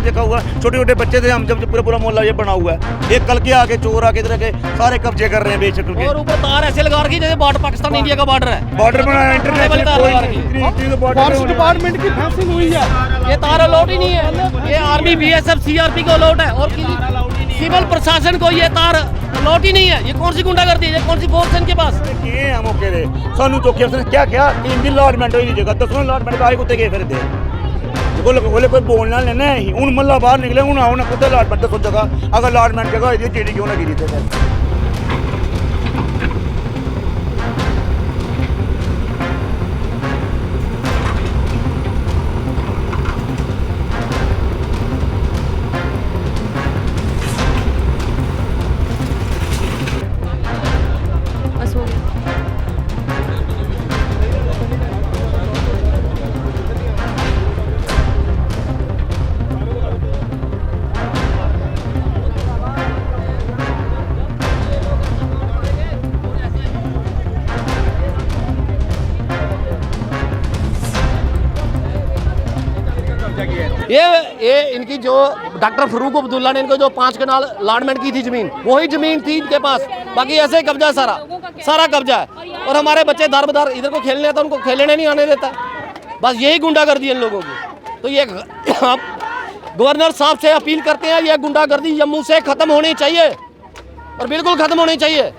देखा हुआ, छोटे छोटे बच्चे थे हम, जब पूरा मोहल्ला ये बना हुआ है। एक कल के आके चोर आके इधर के सारे कब्जे कर रहे हैं बेशक के। और ऊपर तार ऐसे लगा रखी जैसे बॉर्डर पाकिस्तान इंडिया का बॉर्डर है, बॉर्डर बनाया इंटरनेशनल फॉरेस्ट डिपार्टमेंट की फेंसिंग हुई है। ये तार अलाउड ही नहीं है। ये आर्मी बीएसएफ सीआरपी को अलाउड है और किसी सिविल प्रशासन को ये तार अलाउड ही नहीं है। ये कौन सी गुंडागर्दी है, ये कौन सी फोर्स है इनके पास? मौके दे सानू तो क्या क्या 3 दिन अलॉटमेंट हुई जगह 10 अलॉटमेंट का कुत्ते गए फिर दे बोले कोई बोलना लेना है हूँ मल्ला बाहर निकले हूँ आओ ना कुत्ते अलॉटमेंट 10 जगह अगर अलॉटमेंट जगह होती है चीड़ी क्यों ना गिरी थे। ये इनकी जो डॉक्टर फरूक अब्दुल्ला ने इनको जो 5 कनाल अलॉटमेंट की थी जमीन, वही जमीन थी इनके पास, बाकी ऐसे ही कब्जा सारा कब्जा है। और हमारे बच्चे दर बदर इधर को खेलने आता उनको खेलने नहीं आने देता, बस यही गुंडागर्दी इन लोगों की। तो ये गवर्नर साहब से अपील करते हैं ये गुंडागर्दी जम्मू से खत्म होनी चाहिए और बिल्कुल खत्म होनी चाहिए।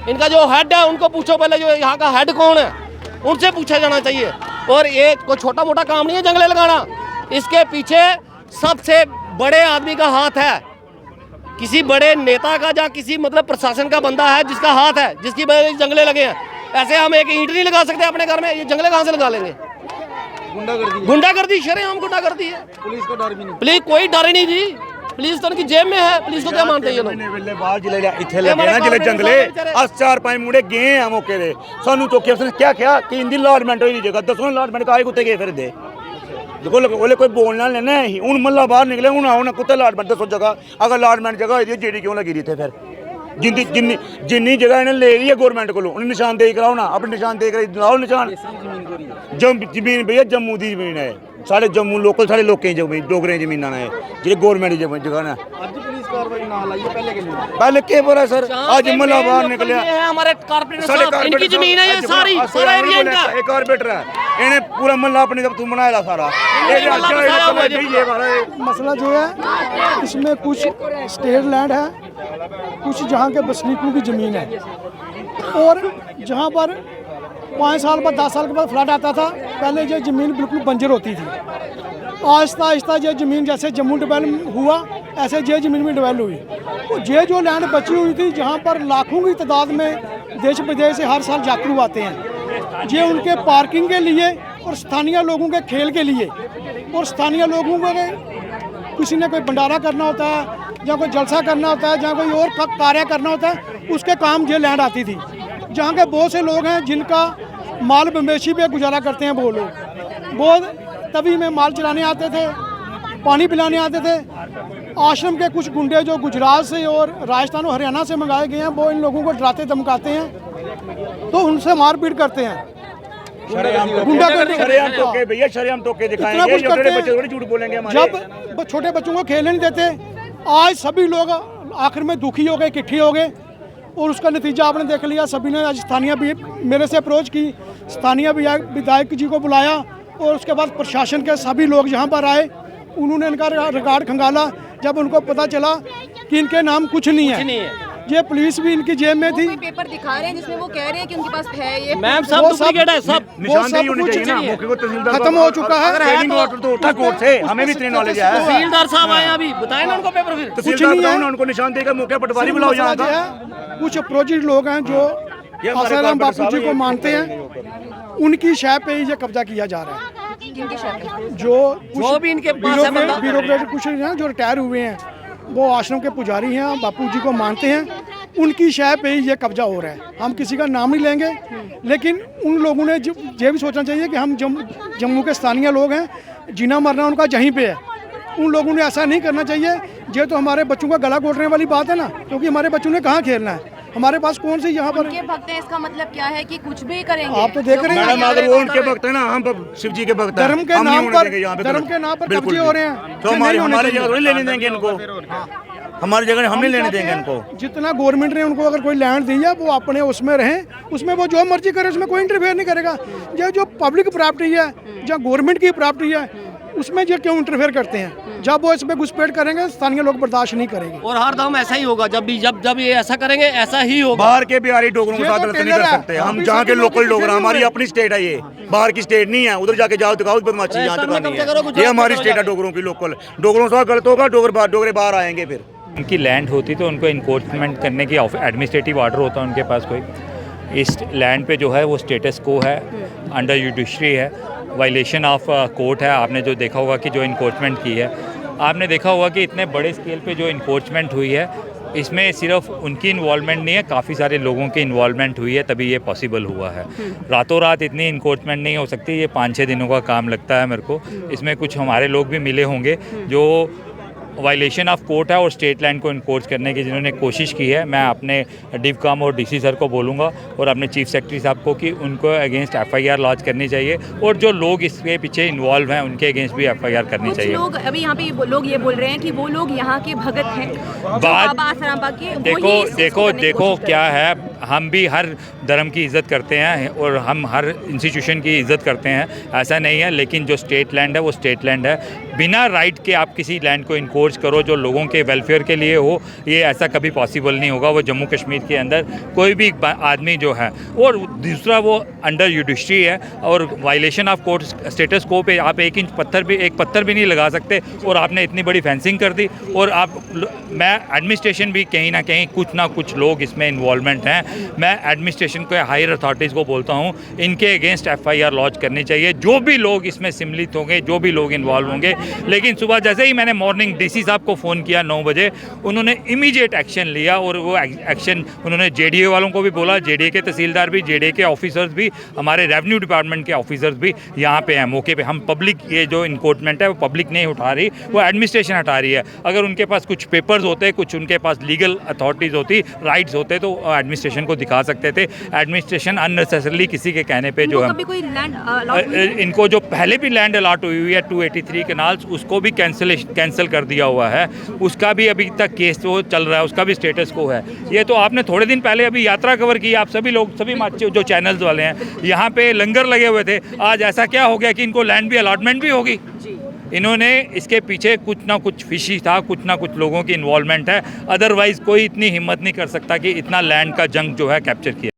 इनका जो हेड है उनको पूछो पहले, जो यहाँ का हेड कौन है उनसे पूछा जाना चाहिए। और ये कोई छोटा मोटा काम नहीं है जंगले लगाना, इसके पीछे सबसे बड़े आदमी का हाथ है, किसी बड़े नेता का या किसी मतलब प्रशासन का बंदा है जिसका हाथ है, जिसकी वजह से जंगले लगे हैं। ऐसे हम एक ईंट नहीं लगा सकते अपने घर में, ये जंगले कहाँ से लगा लेंगे? गुंडागर्दी शरेआम गुंडागर्दी है। पुलिस को डर भी नहीं, पुलिस कोई डर ही नहीं जी, पुलिस तो उनकी जेब में है, पुलिस को क्या मानते हैं ये लोग? बाहर जिले इथे लगे ना जिले जंगले 4-5 मुंडे गए हैं मौके दे सानू तो क्या 3 दिन अलॉटमेंट हुई जगह 10 अलॉटमेंट का कुत्ते गए फिर दे बोले कोई बोलना लेना है हूँ मल्ला बाहर निकले हूँ आओ ना कुत्ते अलॉटमेंट 10 जगह अगर अलॉटमेंट जगह होती है चीड़ी क्यों लगी थे फिर जिन्नी जगह इन्हें ले रही है गौरमेंट को उन्हें निशानदेही कराओ ना, अपनी निशानदेही लाओ निशान। जमीन भैया जम्मू की जमीन है, साढ़े जम्मू लोकल साढ़े लोकें जमीन डोगरें जमीना है जी गौरमेंट जगह ना। पहले के बोला सर आज मल्ला बाहर निकले हमारे कारपोरेटर साहब इनकी जमीन है, ये सारी सारा एरिया इनका है। एक कारपोरेटर है इन्हें पूरा मल्ला अपने जब तुम बनाया सारा। मसला जो है इसमें कुछ स्टेट लैंड है, कुछ जहाँ के बसनीकों की ज़मीन है, और जहाँ पर 5 साल बाद 10 साल के बाद फ्लड आता था पहले ये ज़मीन बिल्कुल बंजर होती थी। आहिस्ता आहिस्ता ये ज़मीन जैसे जम्मू डेवलप हुआ ऐसे ये ज़मीन में डेवलप हुई। तो ये जो लैंड बची हुई थी जहाँ पर लाखों की तादाद में देश विदेश से हर साल यात्रु आते हैं, ये उनके पार्किंग के लिए और स्थानीय लोगों के खेल के लिए, और स्थानीय लोगों को किसी ने कोई भंडारा करना होता है या कोई जलसा करना होता है, जहाँ कोई और कार्य करना होता है, उसके काम ये लैंड आती थी। जहाँ के बहुत से लोग हैं जिनका माल मवेशी पे गुजारा करते हैं, वो लोग वो तभी में माल चलाने आते थे, पानी पिलाने आते थे। आश्रम के कुछ गुंडे जो गुजरात से और राजस्थान और हरियाणा से मंगाए गए हैं, वो इन लोगों को डराते धमकाते हैं, तो उनसे मारपीट करते हैं। जब छोटे बच्चों को खेलने नहीं देते, आज सभी लोग आखिर में दुखी हो गए, इकट्ठे हो गए, और उसका नतीजा आपने देख लिया। सभी ने आज स्थानीय भी मेरे से अप्रोच की, स्थानीय विधायक जी को बुलाया, और उसके बाद प्रशासन के सभी लोग यहाँ पर आए, उन्होंने इनका रिकॉर्ड खंगाला। जब उनको पता चला कि इनके नाम कुछ नहीं है, ये पुलिस भी इनकी जेब में थी। पेपर दिखा रहे हैं जिसमें वो कह रहे हैं कि उनके पास है ये मैम, सब डुप्लीकेट है, सब निशानदेही होनी चाहिए ना, मौके को तहसीलदार खत्म हो चुका है। ट्रेनिंग ऑर्डर तो होता कोर्ट से, हमें भी इतनी नॉलेज है। तहसीलदार साहब आए अभी, बताएं ना उनको पेपर, फिर तहसीलदार बताओ ना उनको निशानदेही का मौके पटवारी बुलाओ यहाँ का। कुछ अपोजिट लोग हैं जो आसाराम बापू जी को मानते हैं, उनकी शय पे ये कब्जा किया जा रहा है। जो भी इनके पास है ब्यूरोक्रेट कुछ हैं जो रिटायर हुए हैं, वो आश्रम के पुजारी हैं, बापू जी को मानते हैं, उनकी शय पे ही ये कब्जा हो रहा है। हम किसी का नाम नहीं लेंगे, लेकिन उन लोगों ने ये भी सोचना चाहिए कि हम जम्मू के स्थानीय लोग हैं, जीना मरना उनका यहीं पे है। उन लोगों ने ऐसा नहीं करना चाहिए। ये तो हमारे बच्चों का गला घोटने वाली बात है ना, क्योंकि हमारे बच्चों ने कहाँ खेलना है। हमारे पास कौन सी यहाँ पर उनके भक्त हैं, इसका मतलब क्या है कि कुछ भी करेंगे। आप तो देख रहे हैं। मैडम अगर वो उनके भक्त है ना, हम शिव जी के भक्त हैं, धर्म के हम नहीं नाम होने पर देंगे यहाँ पे। धर्म के नाम पर बिल्कुल कब्जे भी। हो रहे हैं, तो जो हमारे नहीं होने हमारे चाहिए। जगह थोड़ी लेने देंगे इनको, हमारी जगह हम नहीं लेने देंगे इनको। जितना गवर्नमेंट ने उनको अगर कोई लैंड दी है वो अपने उसमें रहें, उसमें वो जो मर्जी करे, उसमें कोई इंटरफेयर नहीं करेगा। ये जो पब्लिक प्रॉपर्टी है, जो गवर्नमेंट की प्रॉपर्टी है, उसमें जो क्यों इंटरफेयर करते हैं? जब वो इसमें घुसपैठ करेंगे स्थानीय लोग बर्दाश्त नहीं करेंगे। और हर दम ऐसा ही होगा, जब ये ऐसा करेंगे ऐसा ही होगा। बाहर के बिहारी डोगरों के ये साथ तो गलत नहीं टेलर कर है। सकते हम, अभी जहाँ के सभी लोकल लोग डोगरा, हमारी किसी अपनी स्टेट है ये, बाहर की स्टेट नहीं है। उधर जाके जाओ दिखाओ बदमाशी, यहाँ राजस्थान तक में नहीं कब्जा करो, है। गुजरात ये में हमारी करो स्टेट है जाके। डोगरों की लोकल। डोगरों से गलत होगा, डोगरे बाहर आएंगे फिर। उनकी लैंड होती तो उनको इन्क्रोचमेंट करने की एडमिनिस्ट्रेटिव ऑर्डर होता है उनके पास कोई। इस लैंड पे जो है वो स्टेटस को है, अंडर जुडिशरी है, वायलेशन ऑफ कोर्ट है। आपने जो देखा होगा कि जो इन्क्रोचमेंट की है, आपने देखा होगा कि इतने बड़े स्केल पे जो इन्क्रोचमेंट हुई है, इसमें सिर्फ उनकी इन्वॉल्वमेंट नहीं है, काफ़ी सारे लोगों की इन्वॉल्वमेंट हुई है, तभी ये पॉसिबल हुआ है। रातों रात इतनी इन्क्रोचमेंट नहीं हो सकती, ये 5-6 दिनों का काम लगता है मेरे को। इसमें कुछ हमारे लोग भी मिले होंगे जो वायलेशन ऑफ कोर्ट है और स्टेट लैंड को इन्क्रोच करने की जिन्होंने कोशिश की है। मैं अपने डिवकॉम और डीसी सर को बोलूँगा और अपने चीफ सेक्रेटरी साहब को कि उनको अगेंस्ट एफआईआर लॉन्च करनी चाहिए, और जो लोग इसके पीछे इन्वॉल्व हैं उनके अगेंस्ट भी एफआईआर करनी कुछ चाहिए। लोग अभी यहाँ पे लोग ये बोल रहे हैं कि वो लोग यहाँ के भगत हैं, जो बाबा आसाराम बाबा के, वो देखो ही इस चीज़ को देखो करने की देखो कोशिश कर क्या रहे हैं। है, हम भी हर धर्म की इज़्ज़त करते हैं और हम हर इंस्टीट्यूशन की इज़्ज़त करते हैं, ऐसा नहीं है। लेकिन जो स्टेट लैंड है वो स्टेट लैंड है। बिना राइट के आप किसी लैंड को इनकोर्स करो जो लोगों के वेलफेयर के लिए हो, ये ऐसा कभी पॉसिबल नहीं होगा। वो जम्मू कश्मीर के अंदर कोई भी आदमी जो है, और दूसरा वो अंडर जुडिशरी है और वायलेशन ऑफ कोर्ट स्टेटस को पे आप एक पत्थर भी नहीं लगा सकते, और आपने इतनी बड़ी फेंसिंग कर दी। और मैं एडमिनिस्ट्रेशन भी कहीं ना कहीं कुछ ना कुछ लोग इसमें इन्वॉल्वमेंट हैं। मैं एडमिनिस्ट्रेशन को, हायर अथॉरिटीज़ को बोलता हूँ, इनके अगेंस्ट एफआईआर लॉन्च करनी चाहिए, जो भी लोग इसमें सम्मिलित होंगे, जो भी लोग इन्वॉल्व होंगे। लेकिन सुबह जैसे ही मैंने मॉर्निंग डीसी साहब को फ़ोन किया 9 बजे, उन्होंने इमीडिएट एक्शन लिया, और वो एक्शन उन्होंने जेडीए वालों को भी बोला, जेडीए के तहसीलदार भी, जेडीए के ऑफिसर्स भी, हमारे रेवेन्यू डिपार्टमेंट के ऑफिसर्स भी यहाँ पे हैं मौके पे। हम पब्लिक, ये जो इनकोर्टमेंट है वो पब्लिक नहीं उठा रही, वो एडमिनिस्ट्रेशन हटा रही है। अगर उनके पास कुछ पेपर्स होते, कुछ उनके पास लीगल अथॉरिटीज़ होती, राइट्स होते, तो एडमिनिस्ट्रेशन को दिखा सकते थे। एडमिनिस्ट्रेशन अननेसेसरली किसी के कहने पे जो इनको है, कभी कोई लैंड अलॉट हुई है? इनको जो पहले भी लैंड अलॉट हुई है 283 कैनाल्स, उसको भी कैंसिल कर दिया हुआ है। उसका भी अभी तक केस वो चल रहा है, उसका भी स्टेटस को है। ये तो आपने थोड़े दिन पहले अभी यात्रा कवर की, आप सभी लोग, सभी जो चैनल्स वाले हैं, यहाँ पे लंगर लगे हुए थे। आज ऐसा क्या हो गया कि इनको लैंड भी अलॉटमेंट भी होगी? इन्होंने इसके पीछे कुछ ना कुछ फिशी था, कुछ ना कुछ लोगों की इन्वॉल्वमेंट है। अदरवाइज़ कोई इतनी हिम्मत नहीं कर सकता कि इतना लैंड का जंग जो है कैप्चर किया।